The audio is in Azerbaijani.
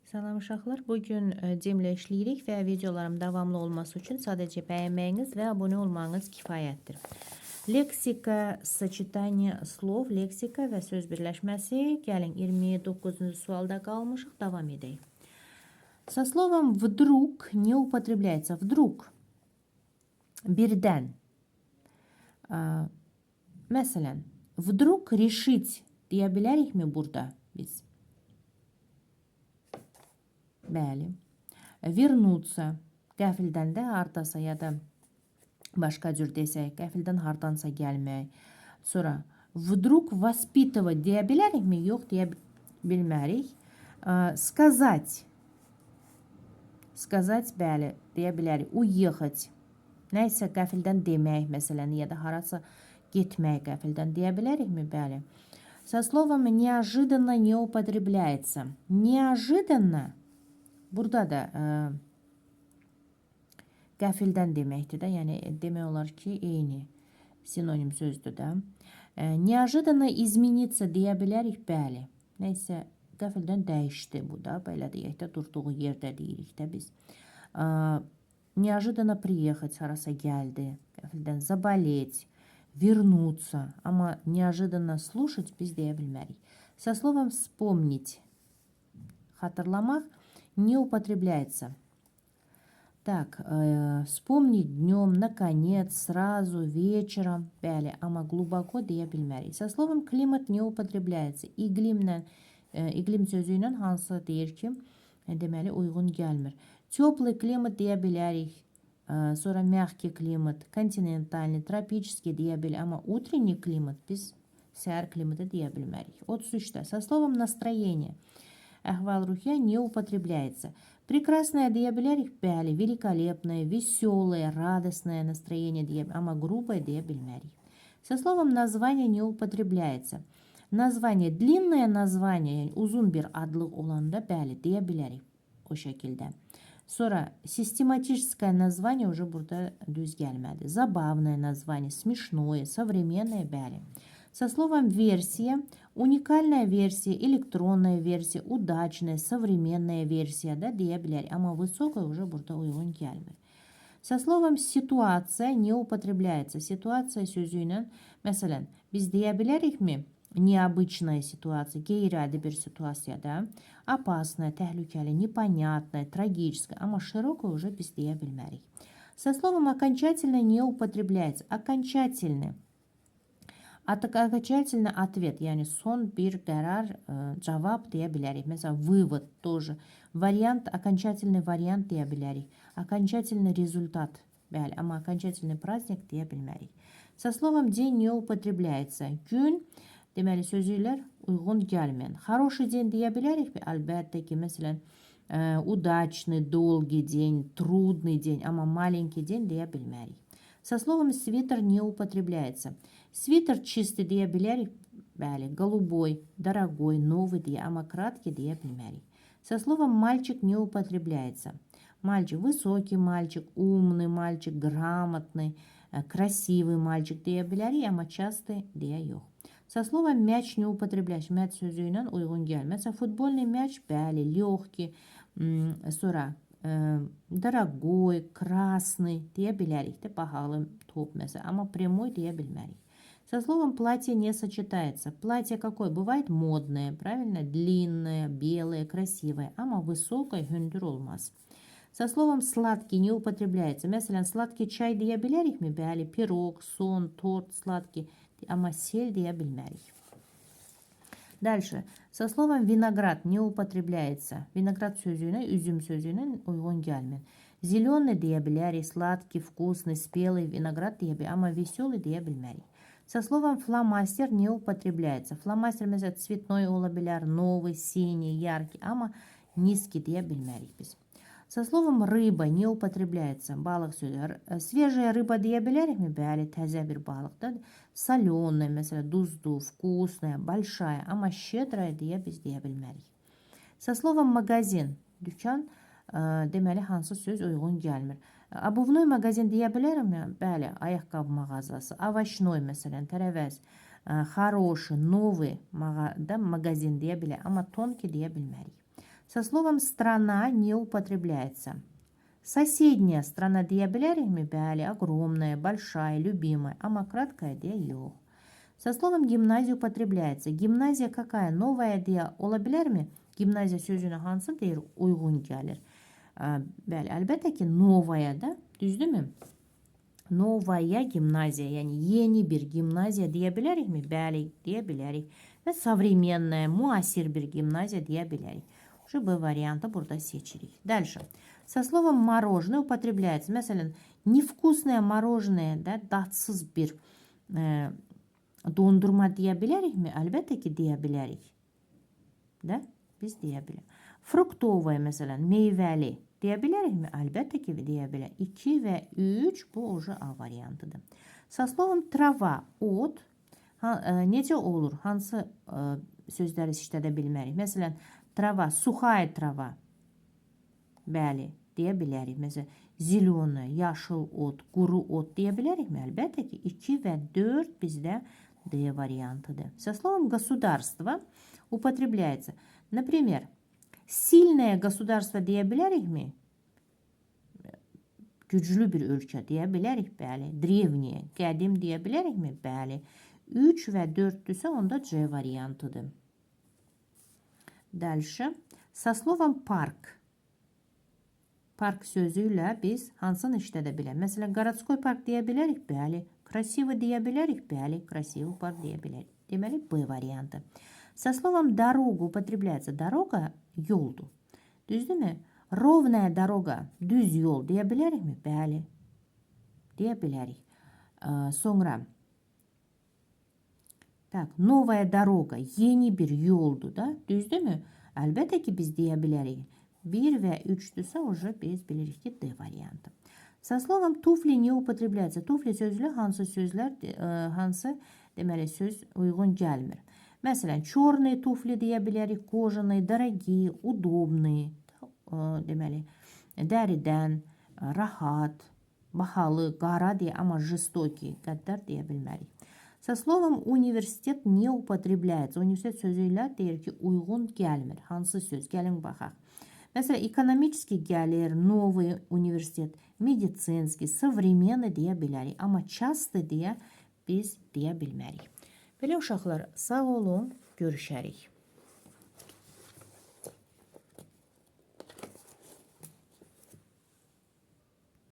Salam uşaqlar, bugün cemlə işləyirik və videolarım davamlı olması üçün sadəcə bəyənməyiniz və abunə olmağınız kifayətdir. Leksika, sочетание slov, leksika və söz birləşməsi. Gəlin 29-cu sualda qalmışıq, davam edək. Со словом вдруг не употребляется. Вдруг. Birdən. Məsələn, вдруг решить deyə bilərikmi burada biz? Bəli. Вернуться. Qəfildən də hardasa ya da başqa cür desək, qəfildən hardansa gəlmək. Sonra вдруг воспитывать deyə bilərikmi? Yox, deyə bilmərik. Сказать. Сказать, bəli, deyə bilərik. Уехать. Nəysə qəfildən demək, məsələn, ya da harasa getmək qəfildən deyə bilərikmi? Bəli. Со словом неожиданно не употребляется. Неожиданно burada da qəfildən deməkdir də, yəni demək olar ki, eyni sinonim sözdür də. Неожиданно измениться deyə bilərik, bəli. Nəysə, qəfildən dəyişdi bu da, belə deyək də, durduğu yerdə deyirik də biz. Неожиданно приехать, harasa gəldi, qəfildən заболеть, вернуться, amma неожиданно слушать biz deyə bilmərik. Со словом вспомнить, xatırlamaq, не употребляется. Так, вспомнить днем, наконец, сразу, вечером, bəli, amma глубоко deyə bilmərik. Со словом климат не употребляется. İqlim sözü ilə hansı deyir ki, deməli uyğun gəlmir. Теплый климат deyə bilərik. Sonra мягкий климат, континентальный, тропический deyə bilərik. Amma утренний климат biz səhər klimatı deyə bilmərik. 33-də. Со словом настроение. Əhval-ruhiyyə не употребляется. Прекрасное deyə bilərik, bəli, великолепное, веселое, радостное настроение deyə, amma грубое deyə bilmərik. Со словом название не употребляется. Название, длинное название, yəni uzun bir adlıq olanda, bəli, deyə bilərik o şəkildə. Sonra систематическое название уже burada düz gəlmədi. Забавное название, смешное, современное, bəli. Со словом версия, уникальная версия, электронная версия, удачная, современная версия da deyə bilərik. Amma высокая уже burada uyğun gəlmir. Со словом ситуация не употребляется. Ситуация sözü ilə, məsələn, biz deyə bilərikmi? Необычная ситуация, qeyri-adi bir situasiyada, опасная, təhlükəli, непонятная, трагическая, amma широкая уже biz deyə bilmərik. Со словом окончательно не употребляется. Окончательный. Окончательный ответ, yəni son bir qərar, cavab deyə bilərik. Məsələn, вывод тоже. Variant, окончательный variant deyə bilərik. Окончательный результат, bəli, amma окончательный праздник deyə bilmərik. Со словом день не употребляется. Gün, deməli, sözlər uyğun gəlməyən. Хороший день deyə bilərikmi? Əlbəttə ki, məsələn, удачный, долгий день, трудный день, amma маленький день deyə bilmərik. Со словом свитер не употребляется. Свитер чистый deyə bilərik, bəli, голубой, дорогой, новый deyə, amma краткий deyə bilmərik. Со словом мальчик не употребляется. Мальчик, высокий мальчик, умный мальчик, грамотный, красивый мальчик deyə bilərik, amma частый deyə yox. Со словом мяч не употребляется. Мяч sözü ilə uyğun gəlməz. Футбольный мяч, bəli, легкий, sonra дорогой, красный deyə bilərik də, bahalı top məsələn, amma прямой deyə bilmərik. Со словом платье не сочетается. Платье какое? Бывает модное, правильно? Длинное, белое, красивое, amma высокое, hündür olmaz. Со словом сладкий не употребляется. Məsələn, сладкий çay deyə bilərikmi? Bəli, пирог, сон, торт, сладкий, amma sel deyə bilmərik. Дальше. Со словом виноград не употребляется. Виноград sözüylə, üzüm sözüylə uyğun gəlmir. Зеленый deyə bilərik, сладкий, вкусный, спелый виноград deyə bilərik, amma веселый deyə bilmərik. Со словом фломастер не употребляется. Фломастер, məsələn, цветной ola bilər, новый, синий, яркий, amma низкий deyə bilmərik biz. Со словом рыба не употребляется. Балıq sözü. Свежая рыба deyə bilərikmi? Bəli, təzə bir balıqdır. Соленая, məsələn, duzlu, вкусная, большая, amma щедрая deyə biz deyə bilmərik. Со словом магазин, dükan, deməli, hansı söz uyğun gəlmir. Обувной магазин deyə bilərikmi? Bəli, ayaqqabı mağazası. Овощной, məsələn, tərəvəz. Хороший, новый, magazin deyə bilərik, amma tonki deyə bilmərik. Со словом страна не употребляется. Соседняя страна deyə bilərikmi? Bəli, огромная, большая, любимая. Amma краткая deyə yox. Со словом гимназия употребляется. Gimnaziya какая? Новая deyə ola bilərmi? Gimnaziya sözünə hansı deyir? Uyğun gəlir. Bəli, əlbəttə ki, novaya da, düzdürmü? Novaya gimnaziya, yəni yeni bir gimnaziya deyə bilərikmi? Bəli, deyə bilərik. Və современная, müasir bir gimnaziya deyə bilərik. Уже B variantı burada seçirik. Дальше. Со словом мороженое употребляется. Mesela невкусное morojeное, да, dadsız bir dondurma deyə bilərikmi? Əlbəttə ki, deyə bilərik. Da? Biz deyə bilərik. Fruktovaya mesela meyvəli deyə bilərikmi? Əlbəttə ki, deyə bilərik. 2 və 3 bu уже A variantıdır. Со словом trava, ot necə olur? Hansı sözləri işlədə bilmərik? Məsələn, trava, suxaya trava. Bəli, deyə bilərik. Məsələn, zilona, yaşıl ot, quru ot deyə bilərikmi? Əlbəttə ki, 2 və 4 bizdə D variantıdır. Со словом государство употребляется. Например, сильное государство deyə bilərikmi? Güclü bir ölkə deyə bilərik, bəli. Древнее, qədim deyə bilərikmi? Bəli. 3 və 4-dürsə onda C variantıdır. Дальше. Со словом парк. Park sözü ilə biz hansını işlədə bilərik? Məsələn, городской park deyə bilərik? Bəli. Красивый deyə bilərik? Bəli. Красивый park deyə bilərik. Deməli, B variantı. Со словом дорога употребляется. Дорога yoldur. Düzdürmü? Ровная дорога, düz yol deyə bilərikmi? Bəli. Deyə bilərik. Sonra новая дорога, yeni bir yoldur da. Düzdürmü? Əlbəttə ki, biz deyə bilərik. 1 və 3-dürsə, уже biz bilirik ki, D variantı. Со словом туфли не употребляется. Туфли sözülə hansı sözlər, hansı deməli söz uyğun gəlmir. Məsələn, черные туфли deyə bilərik, кожаные, дорогие, удобные. Deməli, dəridən, rahat, bahalı, qara deyə, amma жестокий, qəddar deyə bilmərik. Со словом университет не употребляется. Universitet sözü ilə deyir ki, uyğun gəlmir. Hansı söz? Gəlin baxaq. Məsələn, экономический gəlir, новый universitet, медицинский, современный deyə bilərik. Amma частый deyə biz deyə bilmərik. Belə uşaqlar, sağ olun, görüşərik.